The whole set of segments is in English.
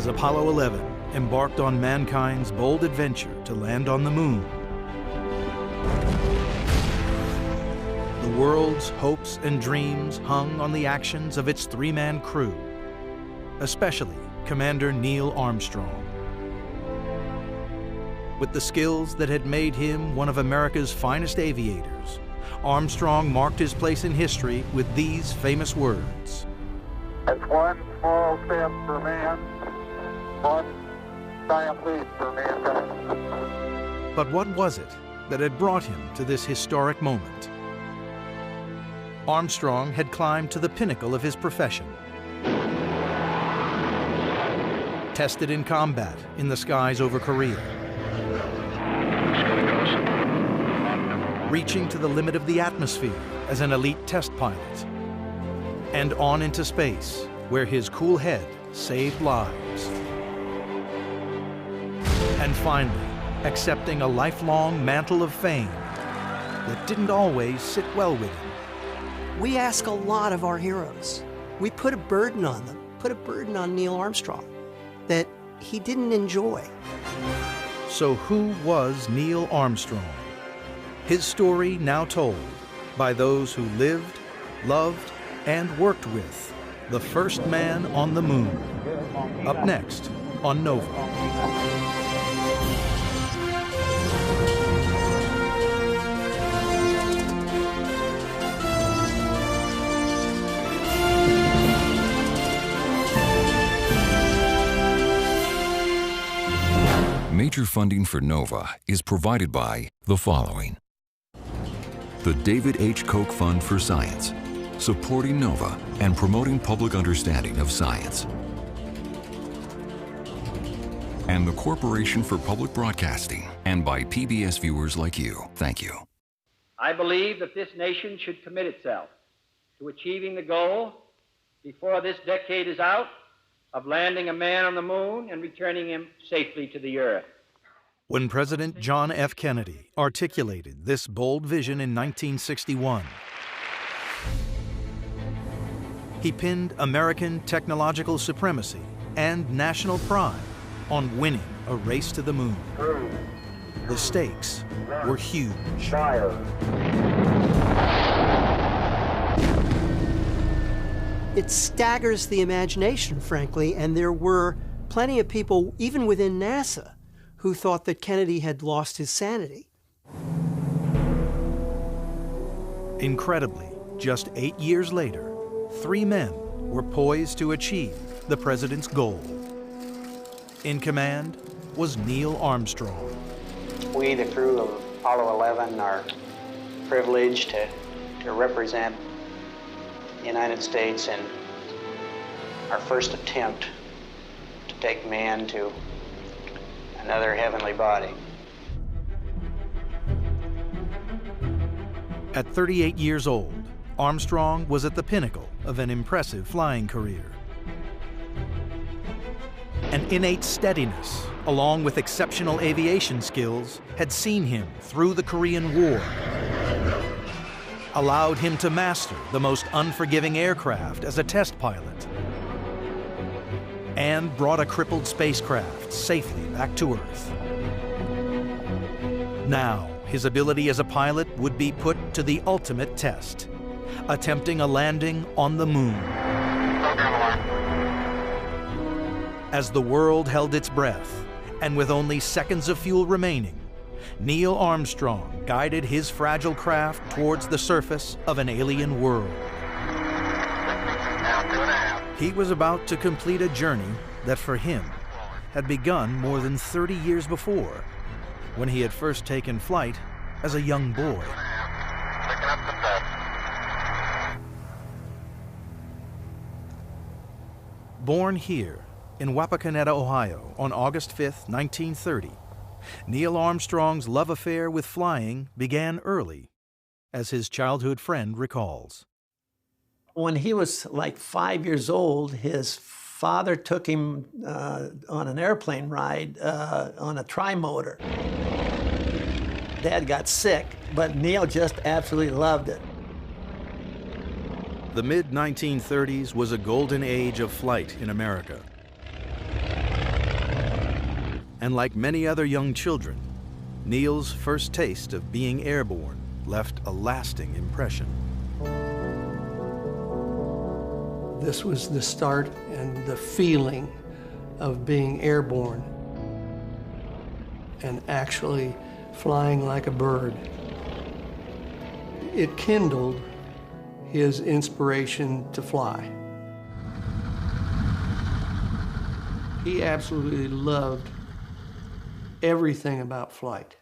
Apollo 11 embarked on mankind's bold adventure to land on the moon. The world's hopes and dreams hung on the actions of its three-man crew, especially Commander Neil Armstrong. With the skills that had made him one of America's finest aviators, Armstrong marked his place in history with these famous words. It's one small step for man, one giant leap for mankind. But what was it that had brought him to this historic moment? Armstrong had climbed to the pinnacle of his profession. Tested in combat in the skies over Korea. Reaching to the limit of the atmosphere as an elite test pilot. And on into space, where his cool head saved lives. And finally, accepting a lifelong mantle of fame that didn't always sit well with him. We ask a lot of our heroes. We put a burden on them, put a burden on Neil Armstrong that he didn't enjoy. So who was Neil Armstrong? His story now told by those who lived, loved, and worked with the first man on the moon. Up next on Nova. Major funding for NOVA is provided by the following. The David H. Koch Fund for Science, supporting NOVA and promoting public understanding of science. And the Corporation for Public Broadcasting, and by PBS viewers like you. Thank you. I believe that this nation should commit itself to achieving the goal, before this decade is out, of landing a man on the moon and returning him safely to the earth. When President John F. Kennedy articulated this bold vision in 1961, he pinned American technological supremacy and national pride on winning a race to the moon. The stakes were huge. It staggers the imagination, frankly, and there were plenty of people, even within NASA, who thought that Kennedy had lost his sanity. Incredibly, just 8 years later, 3 men were poised to achieve the president's goal. In command was Neil Armstrong. We, the crew of Apollo 11, are privileged to represent the United States in our first attempt to take man to another heavenly body. At 38 years old, Armstrong was at the pinnacle of an impressive flying career. An innate steadiness, along with exceptional aviation skills, had seen him through the Korean War, allowed him to master the most unforgiving aircraft as a test pilot, and brought a crippled spacecraft safely back to Earth. Now, his ability as a pilot would be put to the ultimate test, attempting a landing on the moon. As the world held its breath, and with only seconds of fuel remaining, Neil Armstrong guided his fragile craft towards the surface of an alien world. He was about to complete a journey that for him had begun more than 30 years before, when he had first taken flight as a young boy. Born here in Wapakoneta, Ohio on August 5, 1930, Neil Armstrong's love affair with flying began early, as his childhood friend recalls. When he was like 5 years old, his father took him on an airplane ride on a tri-motor. Dad got sick, but Neil just absolutely loved it. The mid-1930s was a golden age of flight in America. And like many other young children, Neil's first taste of being airborne left a lasting impression. This was the start and the feeling of being airborne and actually flying like a bird. It kindled his inspiration to fly. He absolutely loved everything about flight.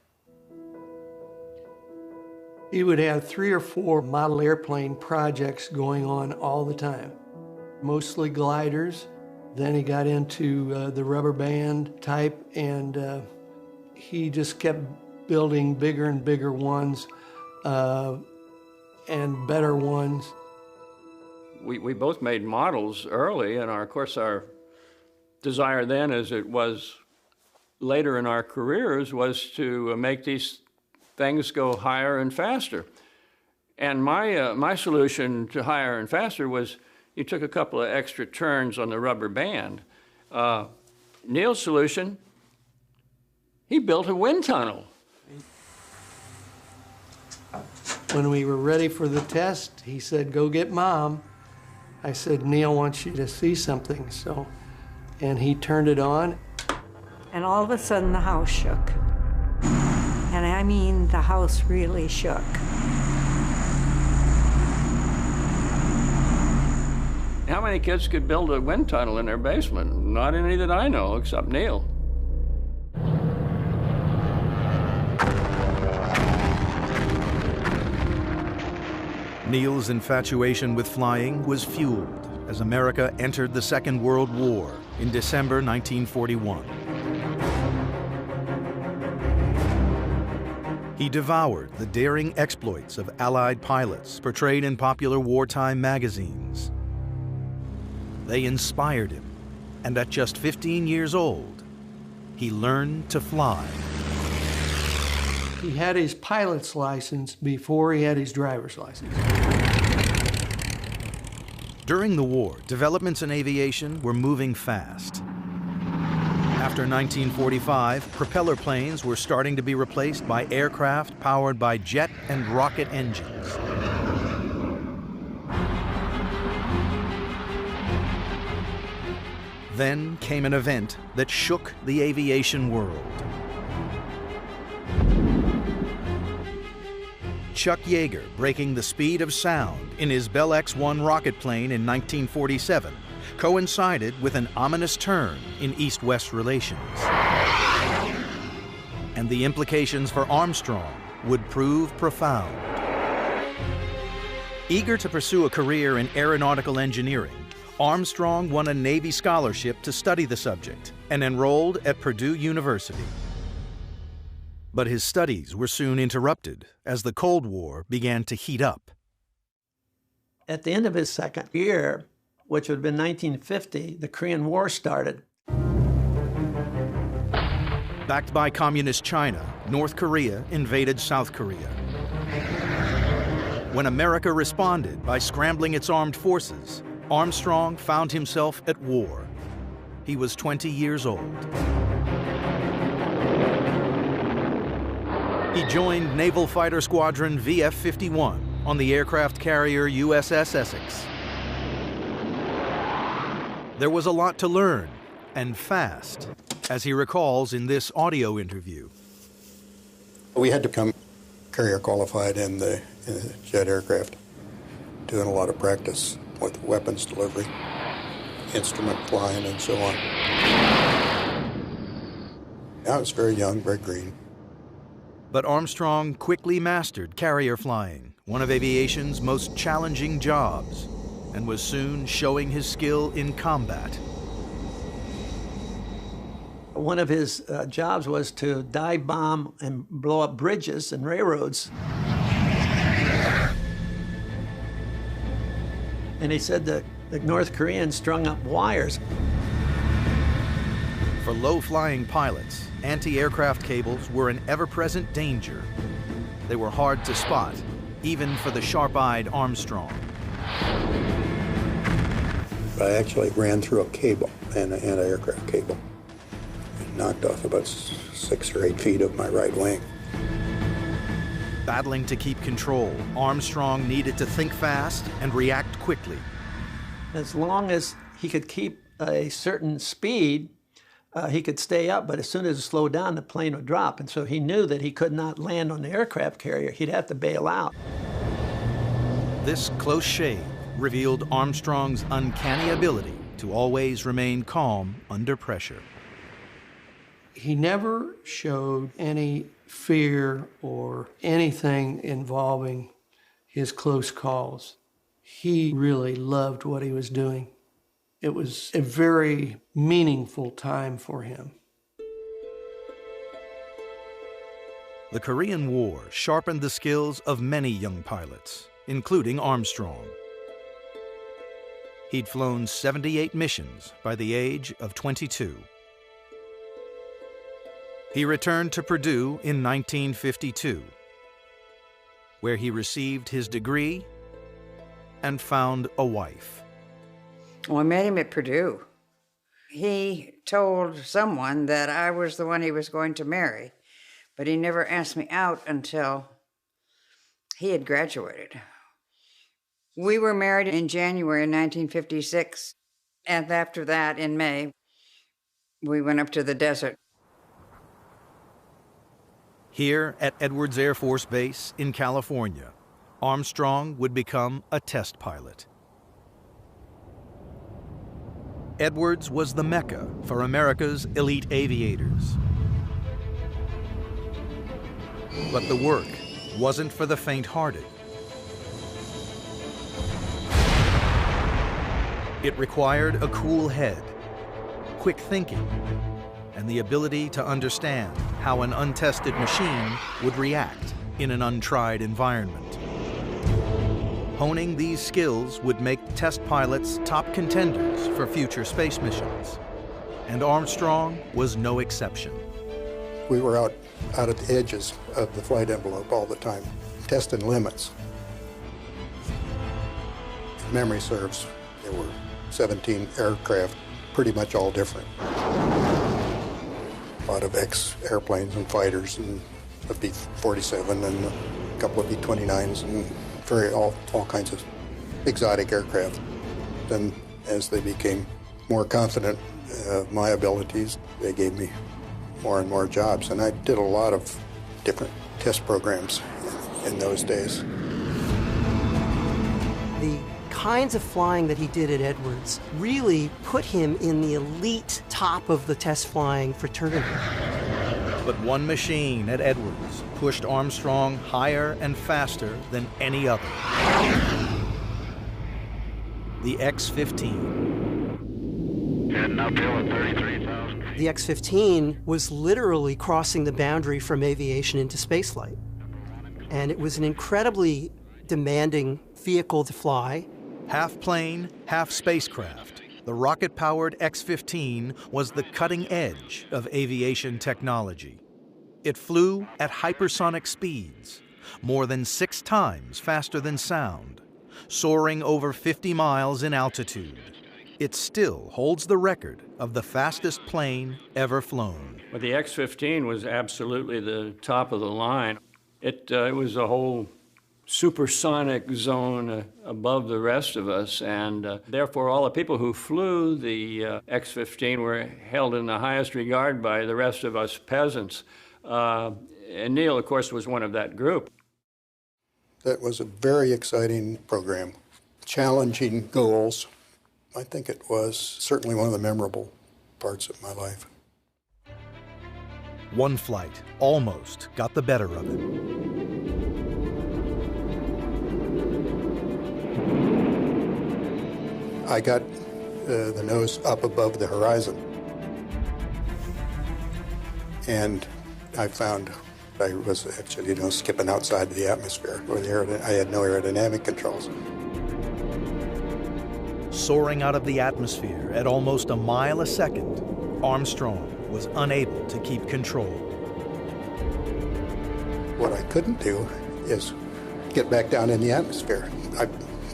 He would have 3 or 4 model airplane projects going on all the time, mostly gliders. Then he got into the rubber band type, and he just kept building bigger and bigger ones and better ones. We both made models early, and of course our desire then, as it was later in our careers, was to make these things go higher and faster. And my solution to higher and faster was you took a couple of extra turns on the rubber band. Neil's solution, he built a wind tunnel. When we were ready for the test, he said, "Go get Mom." I said, "Neil wants you to see something." And he turned it on. And all of a sudden the house shook. And I mean, the house really shook. How many kids could build a wind tunnel in their basement? Not any that I know, except Neil. Neil's infatuation with flying was fueled as America entered the Second World War in December 1941. He devoured the daring exploits of Allied pilots portrayed in popular wartime magazines. They inspired him, and at just 15 years old, he learned to fly. He had his pilot's license before he had his driver's license. During the war, developments in aviation were moving fast. After 1945, propeller planes were starting to be replaced by aircraft powered by jet and rocket engines. Then came an event that shook the aviation world. Chuck Yeager breaking the speed of sound in his Bell X-1 rocket plane in 1947 coincided with an ominous turn in East-West relations. And the implications for Armstrong would prove profound. Eager to pursue a career in aeronautical engineering, Armstrong won a Navy scholarship to study the subject and enrolled at Purdue University. But his studies were soon interrupted as the Cold War began to heat up. At the end of his second year, which would have been 1950, the Korean War started. Backed by Communist China, North Korea invaded South Korea. When America responded by scrambling its armed forces, Armstrong found himself at war. He was 20 years old. He joined Naval Fighter Squadron VF-51 on the aircraft carrier USS Essex. There was a lot to learn, and fast, as he recalls in this audio interview. We had to become carrier qualified in the jet aircraft, doing a lot of practice with weapons delivery, instrument flying, and so on. I was very young, very green. But Armstrong quickly mastered carrier flying, one of aviation's most challenging jobs, and was soon showing his skill in combat. One of his jobs was to dive bomb and blow up bridges and railroads. And he said that the North Koreans strung up wires. For low-flying pilots, anti-aircraft cables were an ever-present danger. They were hard to spot, even for the sharp-eyed Armstrong. I actually ran through a cable, an anti-aircraft cable. knocked off about 6 or 8 feet of my right wing. Battling to keep control, Armstrong needed to think fast and react quickly. As long as he could keep a certain speed, he could stay up, but as soon as it slowed down, the plane would drop. And so he knew that he could not land on the aircraft carrier. He'd have to bail out. This close shave revealed Armstrong's uncanny ability to always remain calm under pressure. He never showed any fear or anything involving his close calls. He really loved what he was doing. It was a very meaningful time for him. The Korean War sharpened the skills of many young pilots, including Armstrong. He'd flown 78 missions by the age of 22. He returned to Purdue in 1952, where he received his degree and found a wife. Well, I met him at Purdue. He told someone that I was the one he was going to marry, but he never asked me out until he had graduated. We were married in January 1956, and after that, in May, we went up to the desert. Here at Edwards Air Force Base in California, Armstrong would become a test pilot. Edwards was the Mecca for America's elite aviators. But the work wasn't for the faint-hearted. It required a cool head, quick thinking, and the ability to understand how an untested machine would react in an untried environment. Honing these skills would make test pilots top contenders for future space missions, and Armstrong was no exception. We were out at the edges of the flight envelope all the time, testing limits. If memory serves, there were 17 aircraft, pretty much all different. A lot of ex-airplanes and fighters, and a B-47 and a couple of B-29s, and all kinds of exotic aircraft. Then as they became more confident of my abilities, they gave me more and more jobs. And I did a lot of different test programs in those days. The kinds of flying that he did at Edwards really put him in the elite top of the test flying fraternity. But one machine at Edwards pushed Armstrong higher and faster than any other. The X-15. Heading uphill at 33,000. The X-15 was literally crossing the boundary from aviation into spaceflight. And it was an incredibly demanding vehicle to fly. Half plane, half spacecraft, the rocket-powered X-15 was the cutting edge of aviation technology. It flew at hypersonic speeds, more than 6 times faster than sound, soaring over 50 miles in altitude. It still holds the record of the fastest plane ever flown. Well, the X-15 was absolutely the top of the line. It was a whole supersonic zone above the rest of us, and therefore all the people who flew the X-15 were held in the highest regard by the rest of us peasants. And Neil, of course, was one of that group. That was a very exciting program, challenging goals. I think it was certainly one of the memorable parts of my life. One flight almost got the better of it. I got the nose up above the horizon, and I found I was actually, skipping outside the atmosphere. I had no aerodynamic controls. Soaring out of the atmosphere at almost a mile a second, Armstrong was unable to keep control. What I couldn't do is get back down in the atmosphere. I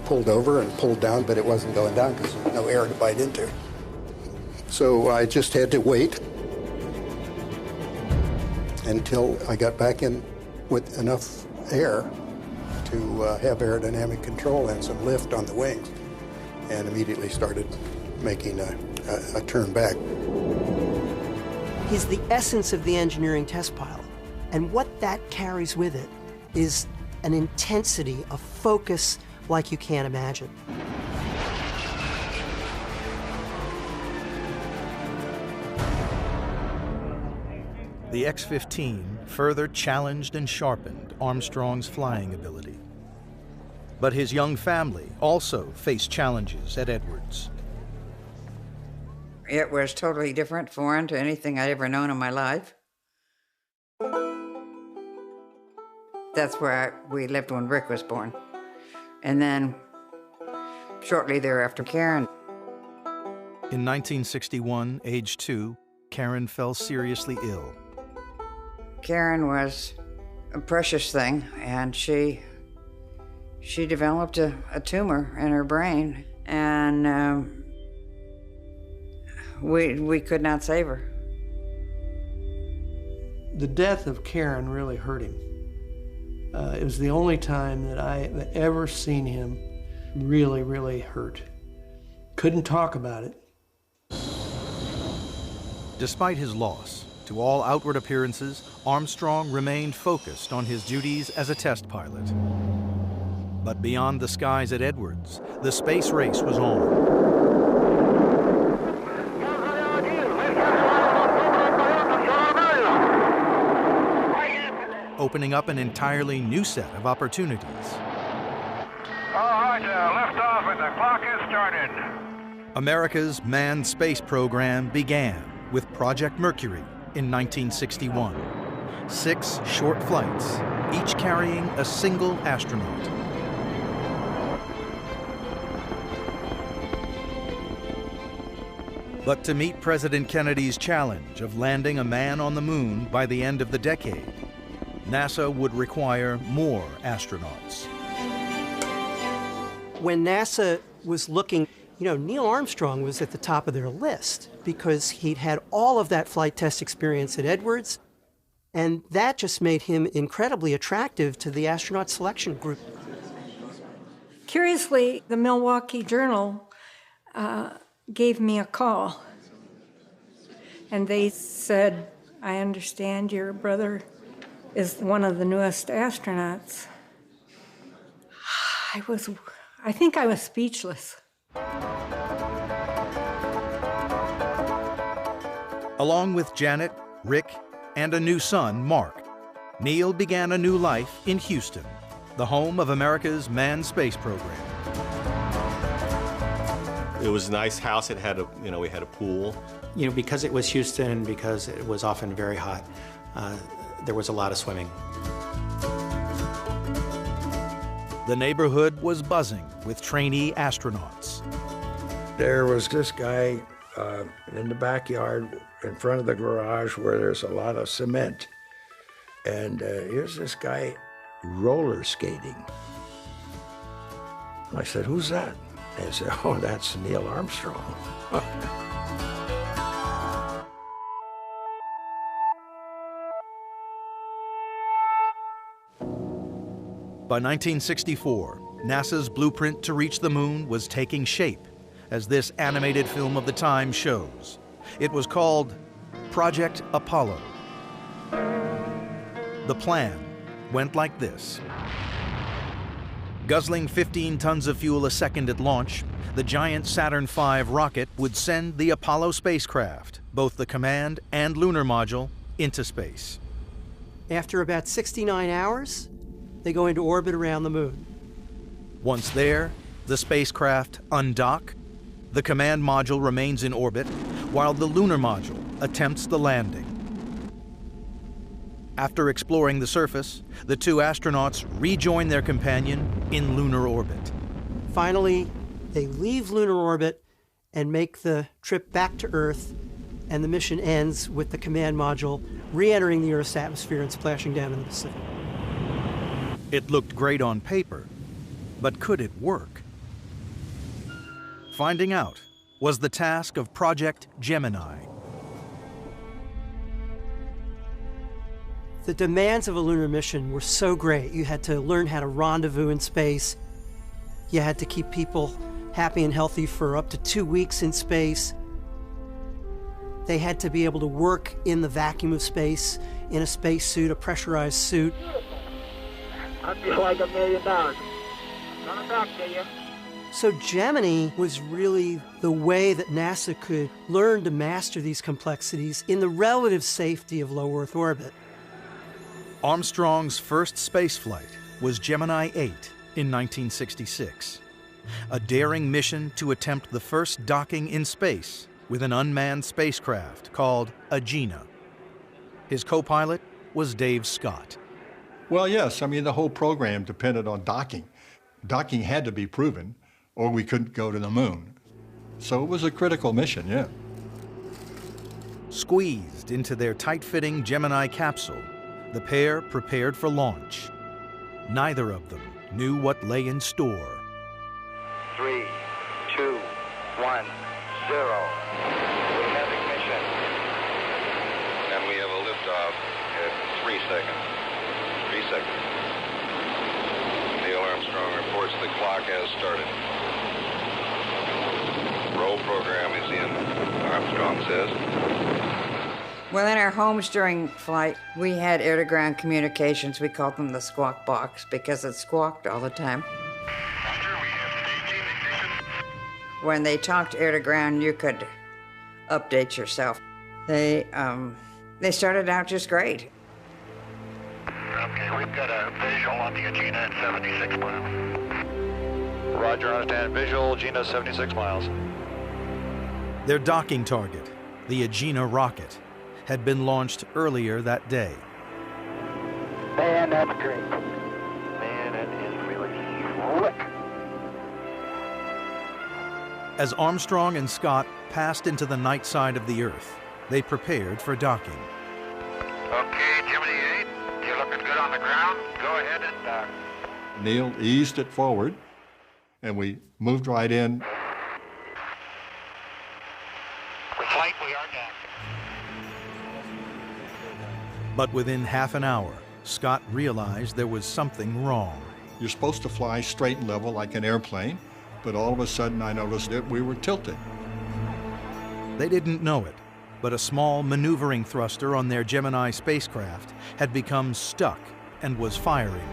pulled over and pulled down, but it wasn't going down because there was no air to bite into. So I just had to wait until I got back in with enough air to have aerodynamic control and some lift on the wings, and immediately started making a turn back. He's the essence of the engineering test pilot, and what that carries with it is an intensity, a focus like you can't imagine. The X-15 further challenged and sharpened Armstrong's flying ability. But his young family also faced challenges at Edwards. It was totally different, foreign to anything I'd ever known in my life. That's where we lived when Rick was born. And then shortly thereafter, Karen. In 1961, age 2, Karen fell seriously ill. Karen was a precious thing, and she developed a tumor in her brain, and we could not save her. The death of Karen really hurt him. It was the only time that I ever seen him really, really hurt. Couldn't talk about it. Despite his loss, to all outward appearances, Armstrong remained focused on his duties as a test pilot. But beyond the skies at Edwards, the space race was on. Opening up an entirely new set of opportunities. All right, lift off and the clock has started. America's manned space program began with Project Mercury in 1961. 6 short flights, each carrying a single astronaut. But to meet President Kennedy's challenge of landing a man on the moon by the end of the decade, NASA would require more astronauts. When NASA was looking, Neil Armstrong was at the top of their list because he'd had all of that flight test experience at Edwards, and that just made him incredibly attractive to the astronaut selection group. Curiously, the Milwaukee Journal gave me a call, and they said, "I understand your brother is one of the newest astronauts." I think I was speechless. Along with Janet, Rick, and a new son, Mark, Neil began a new life in Houston, the home of America's manned space program. It was a nice house. It had we had a pool. Because it was Houston, because it was often very hot, there was a lot of swimming. The neighborhood was buzzing with trainee astronauts. There was this guy in the backyard in front of the garage where there's a lot of cement. And here's this guy roller skating. I said, "Who's that?" They said, "Oh, that's Neil Armstrong." By 1964, NASA's blueprint to reach the moon was taking shape, as this animated film of the time shows. It was called Project Apollo. The plan went like this. Guzzling 15 tons of fuel a second at launch, the giant Saturn V rocket would send the Apollo spacecraft, both the command and lunar module, into space. After about 69 hours, they go into orbit around the moon. Once there, the spacecraft undock, the command module remains in orbit, while the lunar module attempts the landing. After exploring the surface, the 2 astronauts rejoin their companion in lunar orbit. Finally, they leave lunar orbit and make the trip back to Earth, and the mission ends with the command module re-entering the Earth's atmosphere and splashing down in the Pacific. It looked great on paper, but could it work? Finding out was the task of Project Gemini. The demands of a lunar mission were so great. You had to learn how to rendezvous in space. You had to keep people happy and healthy for up to 2 weeks in space. They had to be able to work in the vacuum of space, in a spacesuit, a pressurized suit. I feel like $1 million. Coming back to you. So Gemini was really the way that NASA could learn to master these complexities in the relative safety of low Earth orbit. Armstrong's first spaceflight was Gemini 8 in 1966, a daring mission to attempt the first docking in space with an unmanned spacecraft called Agena. His co-pilot was Dave Scott. Well, yes, I mean, the whole program depended on docking. Docking had to be proven, or we couldn't go to the moon. So it was a critical mission, yeah. Squeezed into their tight-fitting Gemini capsule, the pair prepared for launch. Neither of them knew what lay in store. 3, 2, 1, 0. We have ignition. And we have a liftoff at 3 seconds. 3 seconds. Neil Armstrong reports the clock has started. Roll program is in, Armstrong says. Well, in our homes during flight, we had air-to-ground communications. We called them the squawk box because it squawked all the time. When they talked air-to-ground, you could update yourself. They started out just great. Okay, we've got a visual on the Agena at 76 miles. Roger, understand. Visual, Agena 76 miles. Their docking target, the Agena rocket, had been launched earlier that day. Man, that's great. Man, it is really slick. As Armstrong and Scott passed into the night side of the Earth, they prepared for docking. Okay, Gemini 8, you're looking good on the ground. Go ahead and dock. Neil eased it forward, and we moved right in. With flight, we are docked. But within half an hour, Scott realized there was something wrong. You're supposed to fly straight and level like an airplane, but all of a sudden I noticed that we were tilted. They didn't know it, but a small maneuvering thruster on their Gemini spacecraft had become stuck and was firing.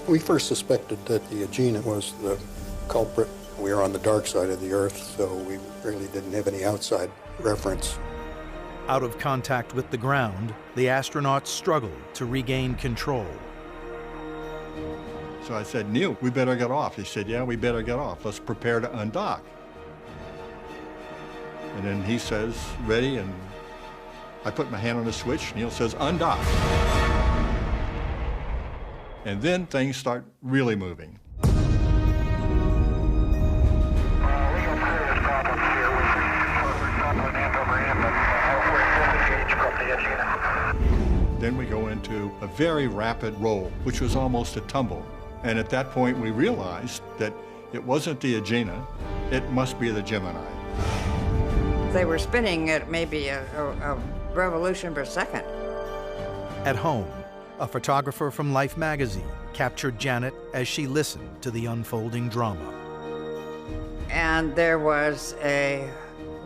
We first suspected that the Agena was the culprit. We were on the dark side of the Earth, so we really didn't have any outside reference. Out of contact with the ground, the astronauts struggled to regain control. So I said, Neil, we better get off. He said, yeah, we better get off. Let's prepare to undock. And then he says, ready, and I put my hand on the switch. Neil says, undock. And then things start really moving. Then we go into a very rapid roll, which was almost a tumble. And at that point, we realized that it wasn't the Agena, it must be the Gemini. They were spinning at maybe a revolution per second. At home, a photographer from Life magazine captured Janet as she listened to the unfolding drama. And there was a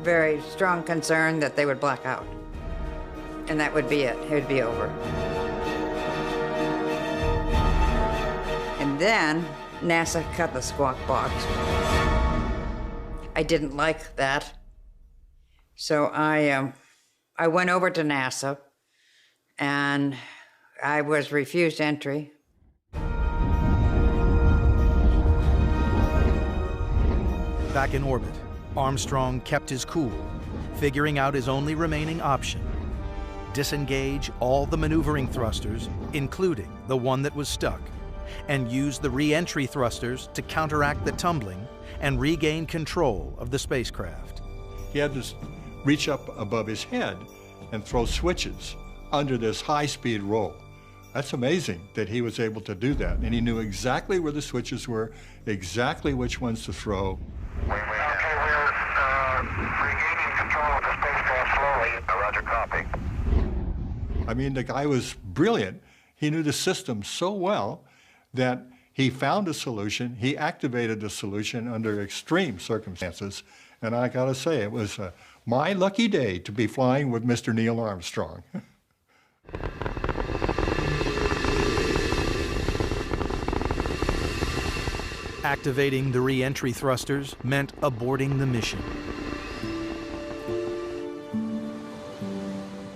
very strong concern that they would black out. And that would be it. It would be over. And then NASA cut the squawk box. I didn't like that. So I went over to NASA and I was refused entry. Back in orbit, Armstrong kept his cool, figuring out his only remaining option: disengage all the maneuvering thrusters, including the one that was stuck, and use the re-entry thrusters to counteract the tumbling and regain control of the spacecraft. He had to reach up above his head and throw switches under this high-speed roll. That's amazing that he was able to do that, and he knew exactly where the switches were, exactly which ones to throw. Okay, we're regaining control of the spacecraft slowly. Roger, copy. I mean, the guy was brilliant. He knew the system so well that he found a solution. He activated the solution under extreme circumstances. And I got to say, it was my lucky day to be flying with Mr. Neil Armstrong. Activating the re-entry thrusters meant aborting the mission.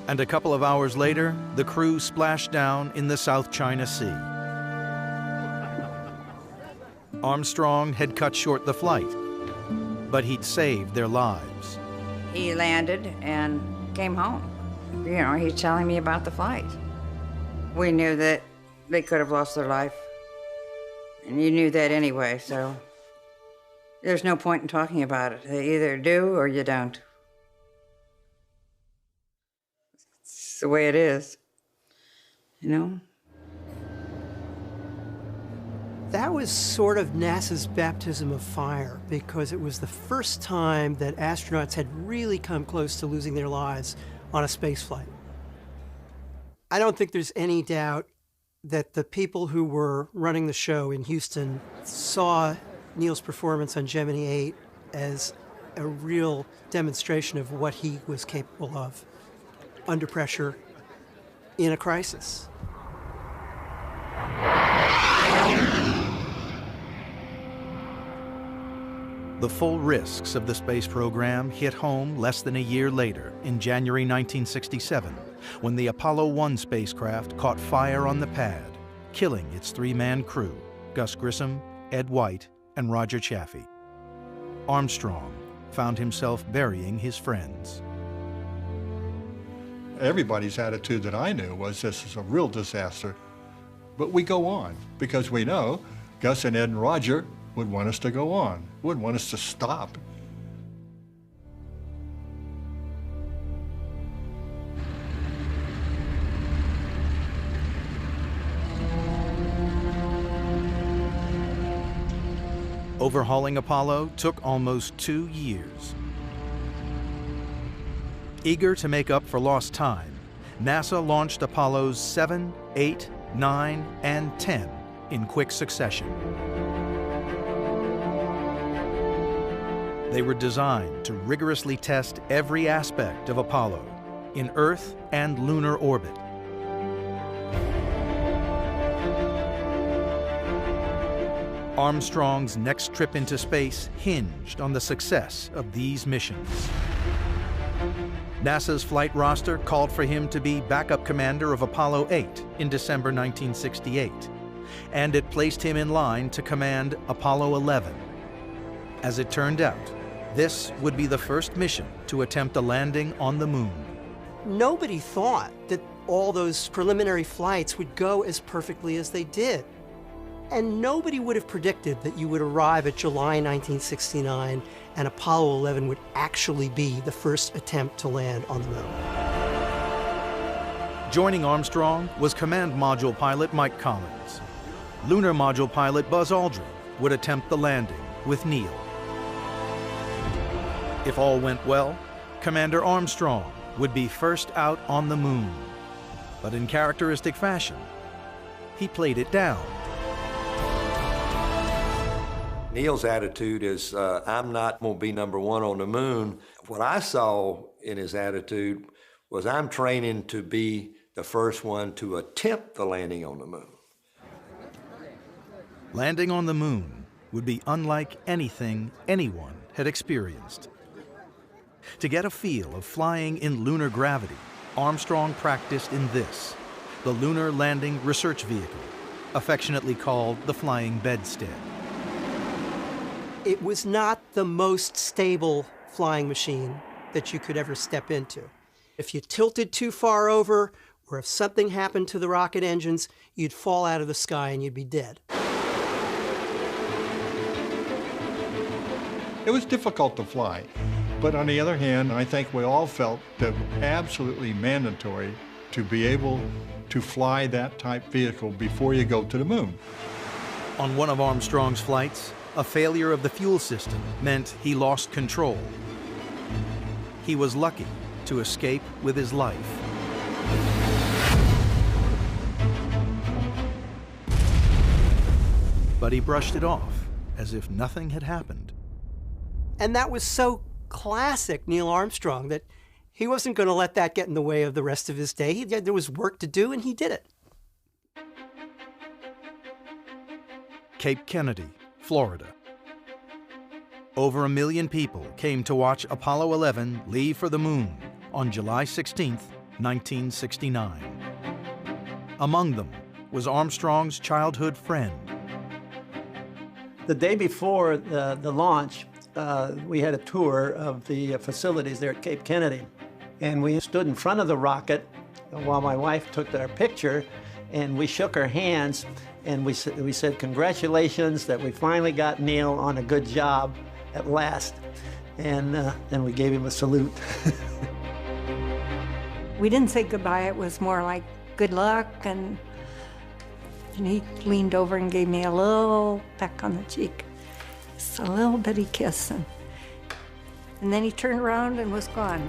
And a couple of hours later, the crew splashed down in the South China Sea. Armstrong had cut short the flight, but he'd saved their lives. He landed and came home. You know, he's telling me about the flight. We knew that they could have lost their life. And you knew that anyway, so there's no point in talking about it. They either do or you don't. It's the way it is, you know? That was sort of NASA's baptism of fire, because it was the first time that astronauts had really come close to losing their lives on a space flight. I don't think there's any doubt that the people who were running the show in Houston saw Neil's performance on Gemini 8 as a real demonstration of what he was capable of under pressure in a crisis. The full risks of the space program hit home less than a year later, in January 1967, when the Apollo 1 spacecraft caught fire on the pad, killing its three-man crew, Gus Grissom, Ed White, and Roger Chaffee. Armstrong found himself burying his friends. Everybody's attitude that I knew was this is a real disaster. But we go on because we know Gus and Ed and Roger would want us to go on, wouldn't want us to stop. Overhauling Apollo took almost 2 years. Eager to make up for lost time, NASA launched Apollos 7, 8, 9, and 10 in quick succession. They were designed to rigorously test every aspect of Apollo in Earth and lunar orbit. Armstrong's next trip into space hinged on the success of these missions. NASA's flight roster called for him to be backup commander of Apollo 8 in December 1968, and it placed him in line to command Apollo 11. As it turned out, this would be the first mission to attempt a landing on the moon. Nobody thought that all those preliminary flights would go as perfectly as they did. And nobody would have predicted that you would arrive at July 1969 and Apollo 11 would actually be the first attempt to land on the moon. Joining Armstrong was Command Module pilot Mike Collins. Lunar Module pilot Buzz Aldrin would attempt the landing with Neil. If all went well, Commander Armstrong would be first out on the moon. But in characteristic fashion, he played it down. Neil's attitude is, I'm not going to be number one on the moon. What I saw in his attitude was, I'm training to be the first one to attempt the landing on the moon. Landing on the moon would be unlike anything anyone had experienced. To get a feel of flying in lunar gravity, Armstrong practiced in this, the Lunar Landing Research Vehicle, affectionately called the Flying Bedstead. It was not the most stable flying machine that you could ever step into. If you tilted too far over, or if something happened to the rocket engines, you'd fall out of the sky and you'd be dead. It was difficult to fly. But on the other hand, I think we all felt that absolutely mandatory to be able to fly that type vehicle before you go to the moon. On one of Armstrong's flights, a failure of the fuel system meant he lost control. He was lucky to escape with his life. but he brushed it off as if nothing had happened. And that was so classic Neil Armstrong that he wasn't going to let that get in the way of the rest of his day. There was work to do, and he did it. Cape Kennedy, Florida. Over 1 million people came to watch Apollo 11 leave for the moon on July 16, 1969. Among them was Armstrong's childhood friend. The day before the launch, we had a tour of the facilities there at Cape Kennedy. And we stood in front of the rocket while my wife took our picture, and we shook our hands, and we said, congratulations that we finally got Neil on a good job at last. And then we gave him a salute. We didn't say goodbye, it was more like good luck, and he leaned over and gave me a little peck on the cheek. Just a little bitty kiss, and then he turned around and was gone.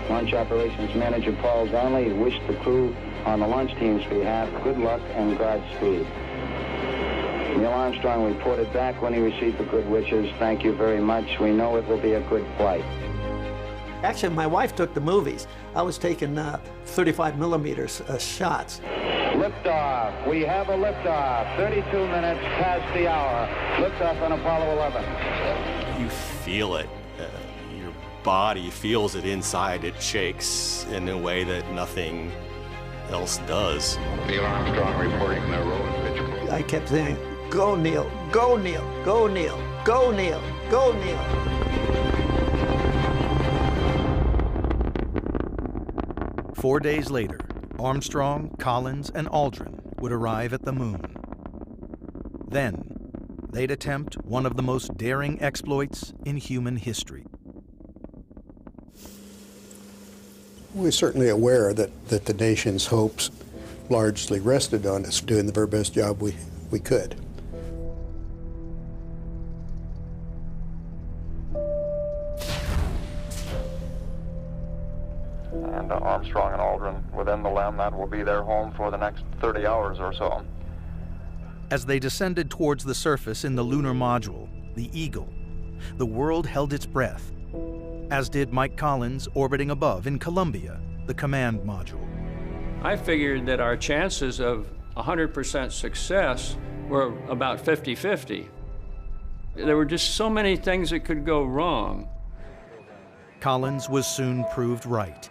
Launch Operations Manager Paul Donnelly wished the crew on the launch team's behalf good luck and Godspeed. Neil Armstrong reported back when he received the good wishes. Thank you very much. We know it will be a good flight. Actually, my wife took the movies. I was taking 35 millimeters shots. Liftoff. We have a liftoff. 32 minutes past the hour. Liftoff on Apollo 11. You feel it. Your body feels it inside. It shakes in a way that nothing else does. Neil Armstrong reporting the roll and pitch. I kept saying, go Neil, go Neil, go Neil, go Neil, go Neil. 4 days later, Armstrong, Collins, and Aldrin would arrive at the moon. Then, they'd attempt one of the most daring exploits in human history. We're certainly aware that the nation's hopes largely rested on us doing the very best job we could. And Armstrong and Aldrin within the LEM, that will be their home for the next 30 hours or so. As they descended towards the surface in the lunar module, the Eagle, the world held its breath, as did Mike Collins orbiting above in Columbia, the command module. I figured that our chances of 100% success were about 50-50. There were just so many things that could go wrong. Collins was soon proved right.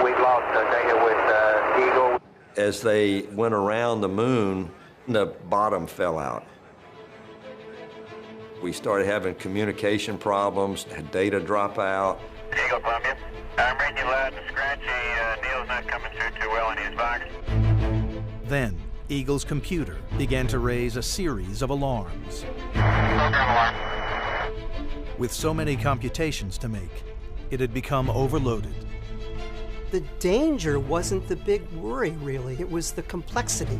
We lost data with Eagle. As they went around the moon, the bottom fell out. We started having communication problems, had data drop out. Eagle Columbia, I'm reading you loud and scratchy. Neil's not coming through too well in his box. Then, Eagle's computer began to raise a series of alarms. With so many computations to make, it had become overloaded. The danger wasn't the big worry, really. It was the complexity.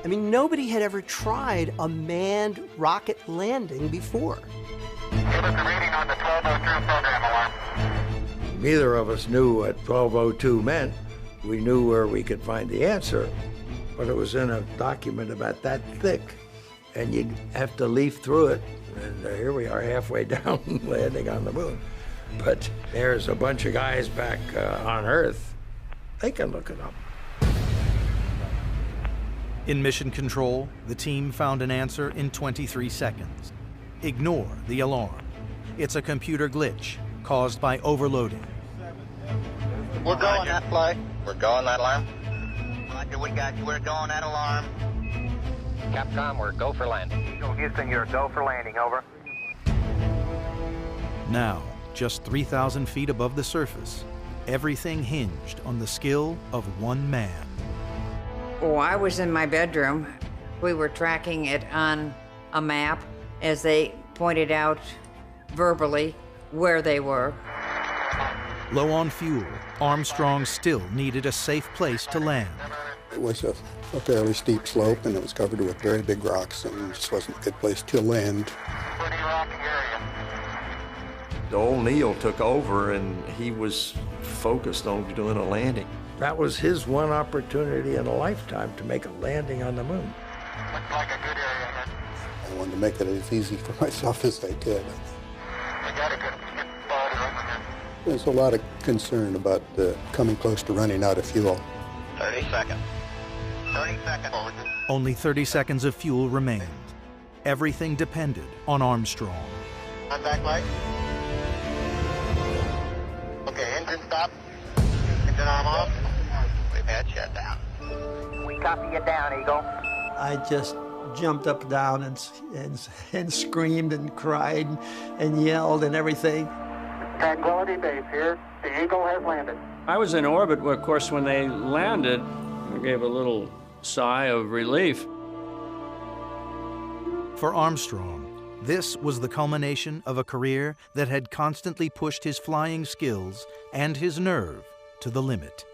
I mean, nobody had ever tried a manned rocket landing before. Give us a reading on the 1202 program alarm. Neither of us knew what 1202 meant. We knew where we could find the answer, but it was in a document about that thick, and you'd have to leaf through it. And here we are halfway down, landing on the moon. But there's a bunch of guys back on Earth. They can look it up. In mission control, the team found an answer in 23 seconds. Ignore the alarm. It's a computer glitch caused by overloading. We're going that flight. We're going that alarm. Roger, we got you. We're going that alarm. Capcom, we're go for landing. Houston, you're go for landing, over. Now, just 3,000 feet above the surface, everything hinged on the skill of one man. Oh, I was in my bedroom. We were tracking it on a map as they pointed out verbally where they were. Low on fuel, Armstrong still needed a safe place to land. It was a fairly steep slope, and it was covered with very big rocks, and it just wasn't a good place to land. Pretty rocky area. The old Neil took over, and he was focused on doing a landing. That was his one opportunity in a lifetime to make a landing on the moon. Looks like a good area ahead. I wanted to make it as easy for myself as I could. We got a good spot over here. There's a lot of concern about coming close to running out of fuel. 30 seconds. 30 seconds. Only 30 seconds of fuel remained. Everything depended on Armstrong. Contact light. Okay, engine stop. Engine arm off. We've had shutdown. We copy you down, Eagle. I just jumped up and down and screamed and cried and yelled and everything. Tranquility Base here. The Eagle has landed. I was in orbit, of course, when they landed. I gave a little sigh of relief. For Armstrong, this was the culmination of a career that had constantly pushed his flying skills and his nerve to the limit.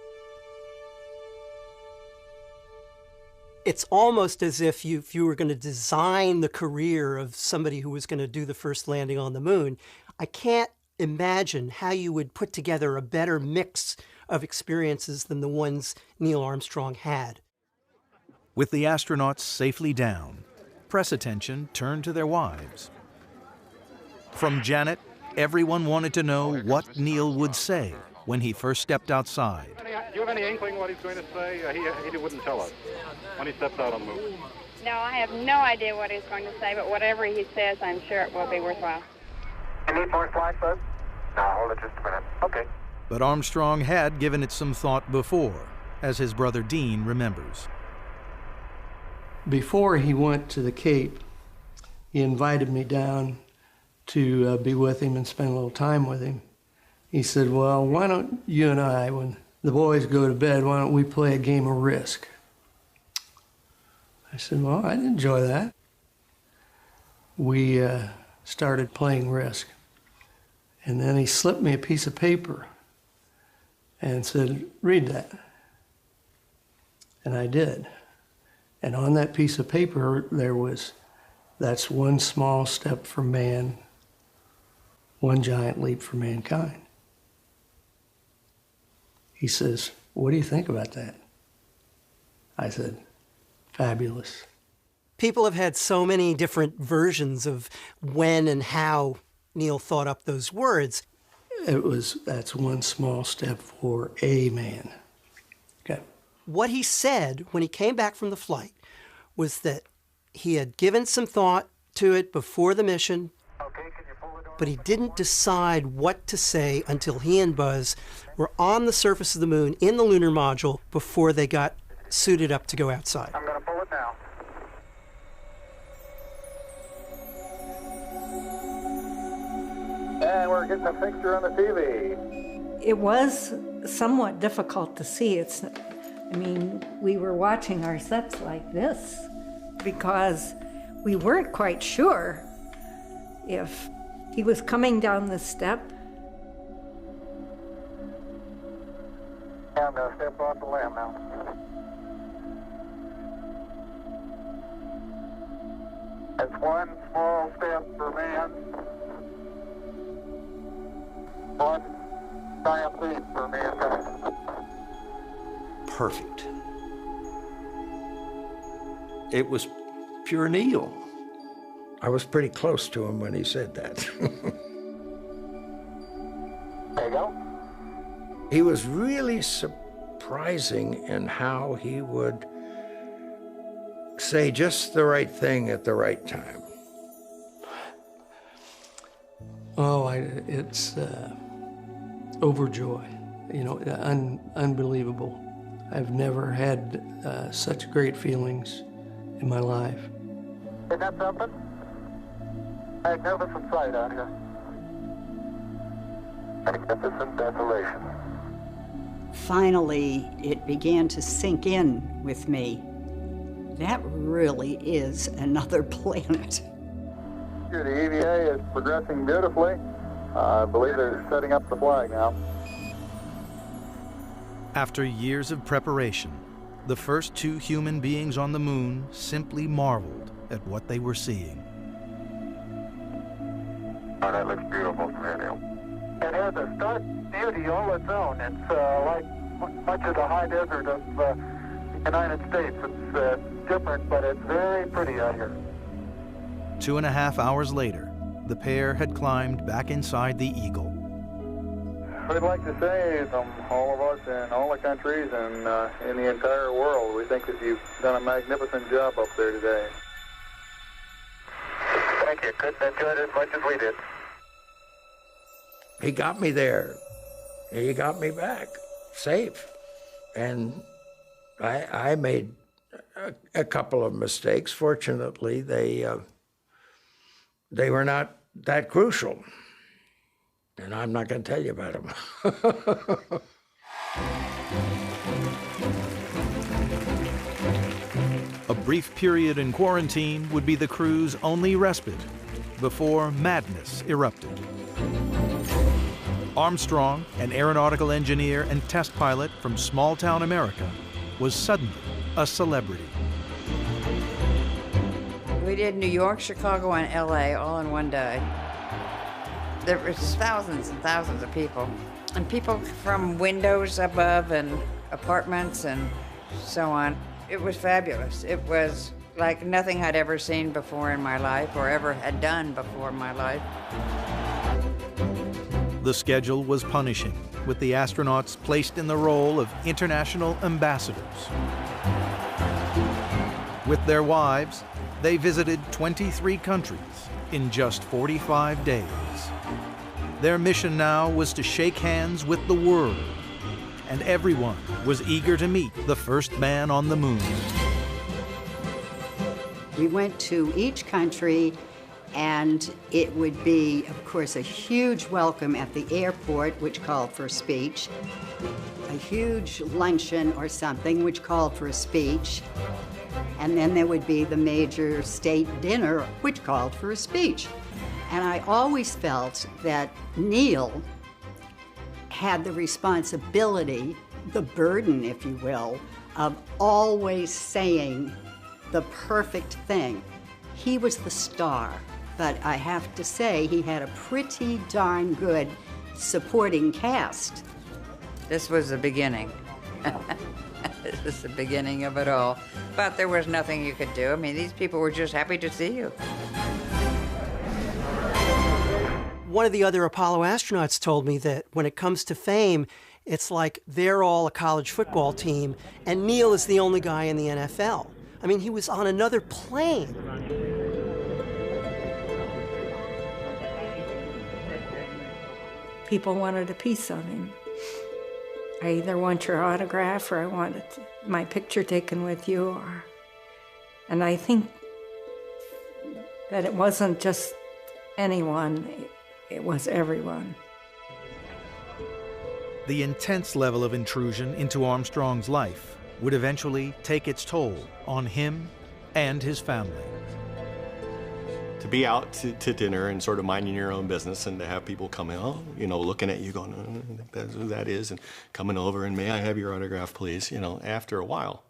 It's almost as if you were going to design the career of somebody who was going to do the first landing on the moon. I can't imagine how you would put together a better mix of experiences than the ones Neil Armstrong had. With the astronauts safely down, press attention turned to their wives. From Janet, everyone wanted to know what Neil would say when he first stepped outside. Do you have any inkling what he's going to say? He wouldn't tell us when he steps out on the moon. No, I have no idea what he's going to say, but whatever he says, I'm sure it will be worthwhile. You need more flight, bud? No, hold it just a minute. Okay. But Armstrong had given it some thought before, as his brother Dean remembers. Before he went to the Cape, he invited me down to be with him and spend a little time with him. He said, well, why don't you and I, when the boys go to bed, why don't we play a game of Risk? I said, well, I'd enjoy that. We started playing Risk. And then he slipped me a piece of paper and said, read that. And I did. And on that piece of paper, there was, that's one small step for man, one giant leap for mankind. He says, what do you think about that? I said, fabulous. People have had so many different versions of when and how Neil thought up those words. That's one small step for a man. Okay. What he said when he came back from the flight was that he had given some thought to it before the mission, but he didn't decide what to say until he and Buzz were on the surface of the moon in the lunar module before they got suited up to go outside. I'm going to pull it now. And we're getting a picture on the TV. It was somewhat difficult to see. We were watching our sets like this because we weren't quite sure if he was coming down the step. Yeah, I'm going to step off the lamb now. That's one small step for man, one giant leap for mankind. Perfect. It was pure Neil. I was pretty close to him when he said that. There you go. He was really surprising in how he would say just the right thing at the right time. Oh, it's overjoy, unbelievable. I've never had such great feelings in my life. Isn't that something? Magnificent sight out here. Magnificent desolation. Finally, it began to sink in with me. That really is another planet. Here, the EVA is progressing beautifully. I believe they're setting up the flag now. After years of preparation, the first two human beings on the moon simply marveled at what they were seeing. Oh, that looks beautiful from here, Neil. It has a stark beauty all its own. It's like much of the high desert of United States. It's different, but it's very pretty out here. 2.5 hours later, the pair had climbed back inside the Eagle. We'd like to say from all of us in all the countries and in the entire world, we think that you've done a magnificent job up there today. Thank you. Couldn't enjoy it as much as we did. He got me there. He got me back safe. And I made a couple of mistakes. Fortunately, they were not that crucial. And I'm not going to tell you about them. A brief period in quarantine would be the crew's only respite before madness erupted. Armstrong, an aeronautical engineer and test pilot from small-town America, was suddenly a celebrity. We did New York, Chicago, and LA all in one day. There was thousands and thousands of people. And people from windows above and apartments and so on. It was fabulous. It was like nothing I'd ever seen before in my life or ever had done before in my life. The schedule was punishing, with the astronauts placed in the role of international ambassadors. With their wives, they visited 23 countries in just 45 days. Their mission now was to shake hands with the world, and everyone was eager to meet the first man on the moon. We went to each country, and it would be, of course, a huge welcome at the airport, which called for a speech, a huge luncheon or something, which called for a speech, and then there would be the major state dinner, which called for a speech. And I always felt that Neil had the responsibility, the burden, if you will, of always saying the perfect thing. He was the star, but I have to say he had a pretty darn good supporting cast. This was the beginning. This was the beginning of it all. But there was nothing you could do. I mean, these people were just happy to see you. One of the other Apollo astronauts told me that when it comes to fame, it's like they're all a college football team, and Neil is the only guy in the NFL. I mean, he was on another plane. People wanted a piece of him. I either want your autograph or I want my picture taken with you. And I think that it wasn't just anyone, it was everyone. The intense level of intrusion into Armstrong's life would eventually take its toll on him and his family. To be out to dinner and sort of minding your own business and to have people coming, looking at you going, I think that's who that is, and coming over and may I have your autograph, please, after a while.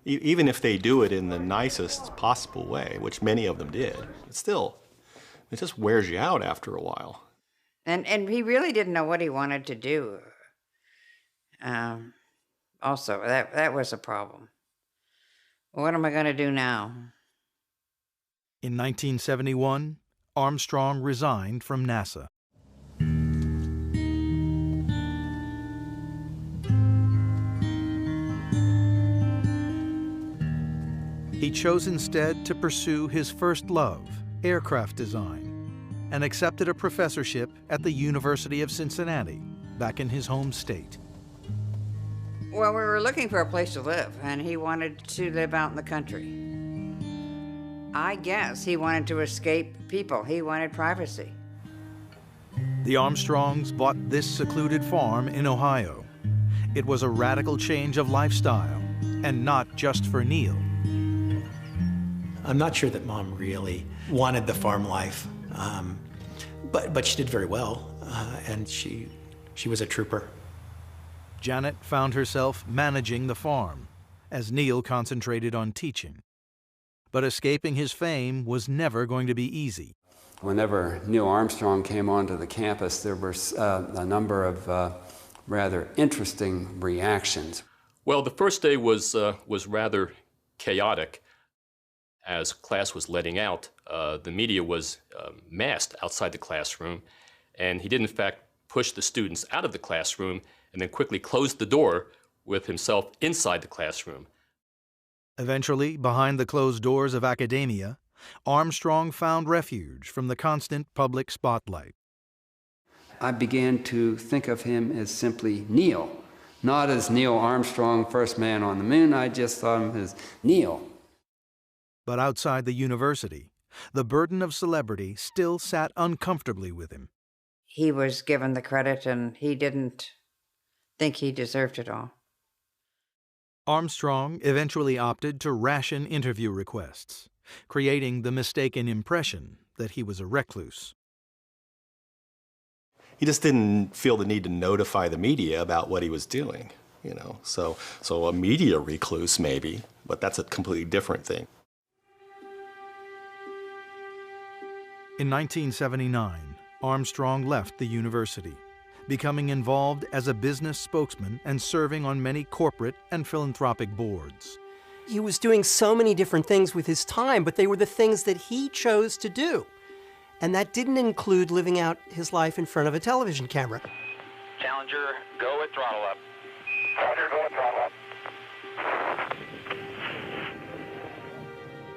Even if they do it in the nicest possible way, which many of them did, but still, it just wears you out after a while. And he really didn't know what he wanted to do. Also, that was a problem. What am I going to do now? In 1971, Armstrong resigned from NASA. He chose instead to pursue his first love, aircraft design, and accepted a professorship at the University of Cincinnati, back in his home state. Well, we were looking for a place to live, and he wanted to live out in the country. I guess he wanted to escape people. He wanted privacy. The Armstrongs bought this secluded farm in Ohio. It was a radical change of lifestyle, and not just for Neil. I'm not sure that Mom really wanted the farm life, but she did very well, and she was a trooper. Janet found herself managing the farm, as Neil concentrated on teaching. But escaping his fame was never going to be easy. Whenever Neil Armstrong came onto the campus, there were a number of rather interesting reactions. Well, the first day was rather chaotic. As class was letting out, the media was massed outside the classroom, and he did in fact push the students out of the classroom and then quickly closed the door with himself inside the classroom. Eventually, behind the closed doors of academia, Armstrong found refuge from the constant public spotlight. I began to think of him as simply Neil, not as Neil Armstrong, first man on the moon. I just thought of him as Neil. But outside the university, the burden of celebrity still sat uncomfortably with him. He was given the credit, and he didn't think he deserved it all. Armstrong eventually opted to ration interview requests, creating the mistaken impression that he was a recluse. He just didn't feel the need to notify the media about what he was doing, you know. So a media recluse maybe, but that's a completely different thing. In 1979, Armstrong left the university, becoming involved as a business spokesman and serving on many corporate and philanthropic boards. He was doing so many different things with his time, but they were the things that he chose to do. And that didn't include living out his life in front of a television camera. Challenger, go with throttle up. Challenger, go with throttle up.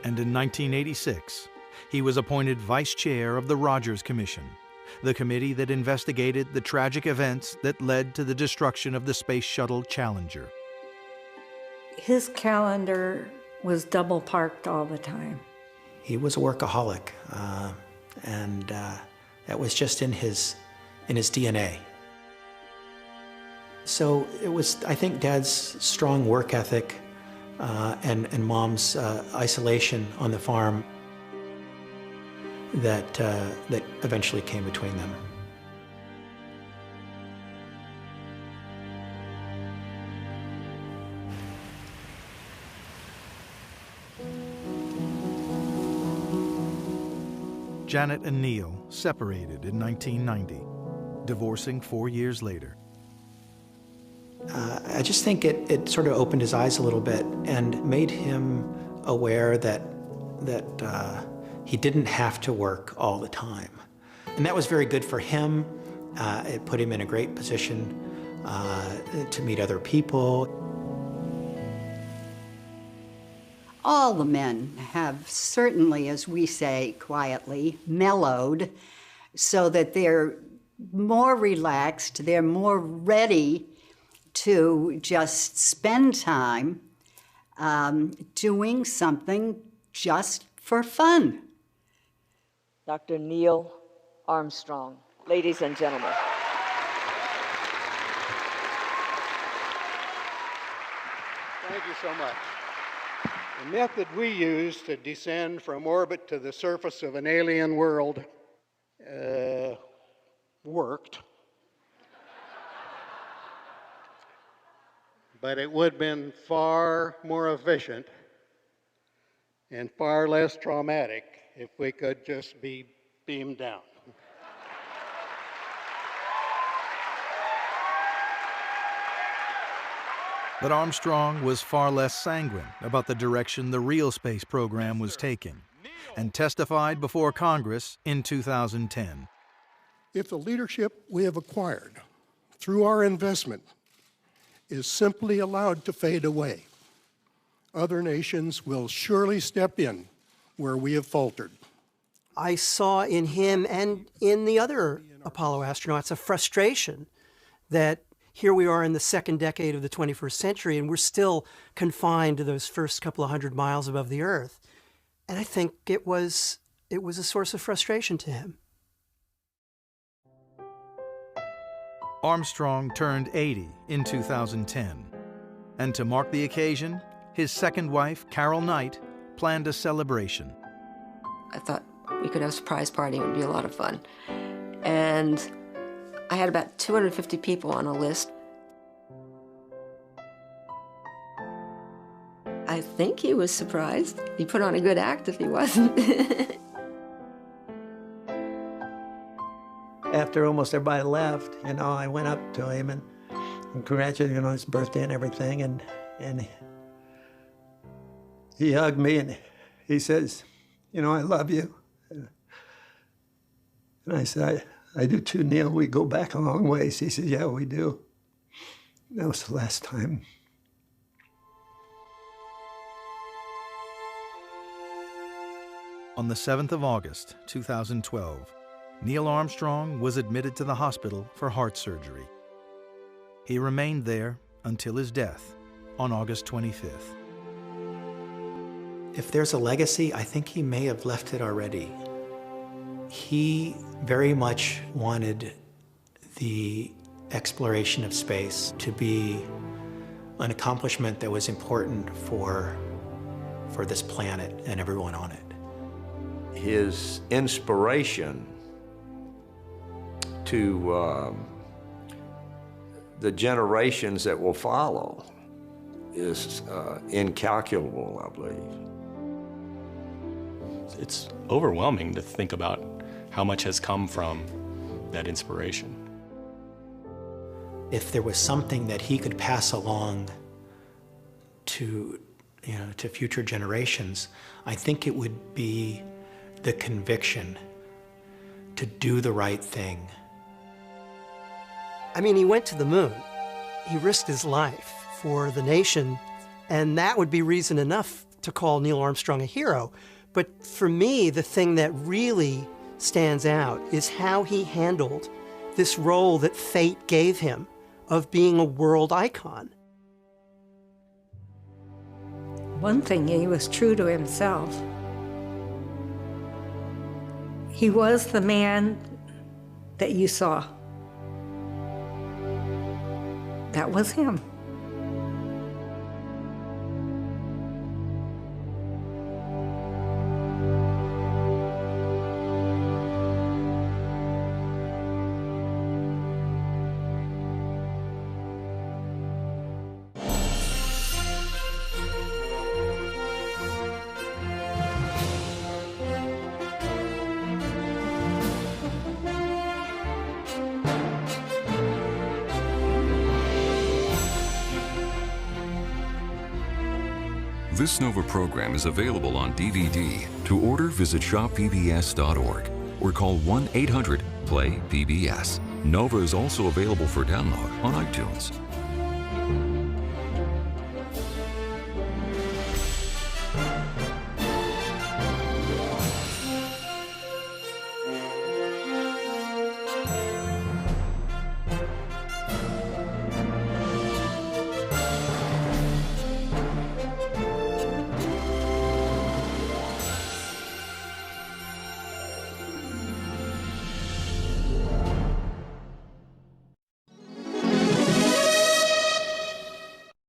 And in 1986, he was appointed vice chair of the Rogers Commission, the committee that investigated the tragic events that led to the destruction of the Space Shuttle Challenger. His calendar was double parked all the time. He was a workaholic, and that was just in his DNA. So it was, I think, Dad's strong work ethic and Mom's isolation on the farm that eventually came between them. Janet and Neil separated in 1990, divorcing 4 years later. I just think it sort of opened his eyes a little bit and made him aware that he didn't have to work all the time. And that was very good for him. It put him in a great position to meet other people. All the men have certainly, as we say quietly, mellowed so that they're more relaxed, they're more ready to just spend time doing something just for fun. Dr. Neil Armstrong, ladies and gentlemen. Thank you so much. The method we use to descend from orbit to the surface of an alien world worked. But it would have been far more efficient and far less traumatic if we could just be beamed down. But Armstrong was far less sanguine about the direction the real space program was taking, and testified before Congress in 2010. If the leadership we have acquired through our investment is simply allowed to fade away, other nations will surely step in where we have faltered. I saw in him and in the other Apollo astronauts a frustration that here we are in the second decade of the 21st century and we're still confined to those first couple of 100 miles above the Earth. And I think it was a source of frustration to him. Armstrong turned 80 in 2010, and to mark the occasion, his second wife, Carol Knight, planned a celebration. I thought we could have a surprise party. It would be a lot of fun. And I had about 250 people on a list. I think he was surprised. He put on a good act if he wasn't. After almost everybody left, I went up to him and congratulated him on his birthday and everything, and he hugged me and he says, "You know, I love you." And I said, I do too, Neil. We go back a long ways. He said, "Yeah, we do." That was the last time. On the 7th of August, 2012, Neil Armstrong was admitted to the hospital for heart surgery. He remained there until his death on August 25th. If there's a legacy, I think he may have left it already. He very much wanted the exploration of space to be an accomplishment that was important for this planet and everyone on it. His inspiration to the generations that will follow is incalculable, I believe. It's overwhelming to think about how much has come from that inspiration. If there was something that he could pass along to future generations, I think it would be the conviction to do the right thing. I mean, he went to the moon. He risked his life for the nation, and that would be reason enough to call Neil Armstrong a hero. But for me, the thing that really stands out is how he handled this role that fate gave him of being a world icon. One thing, he was true to himself. He was the man that you saw. That was him. This Nova program is available on DVD. To order, visit shoppbs.org or call 1-800-PLAY-PBS. Nova is also available for download on iTunes.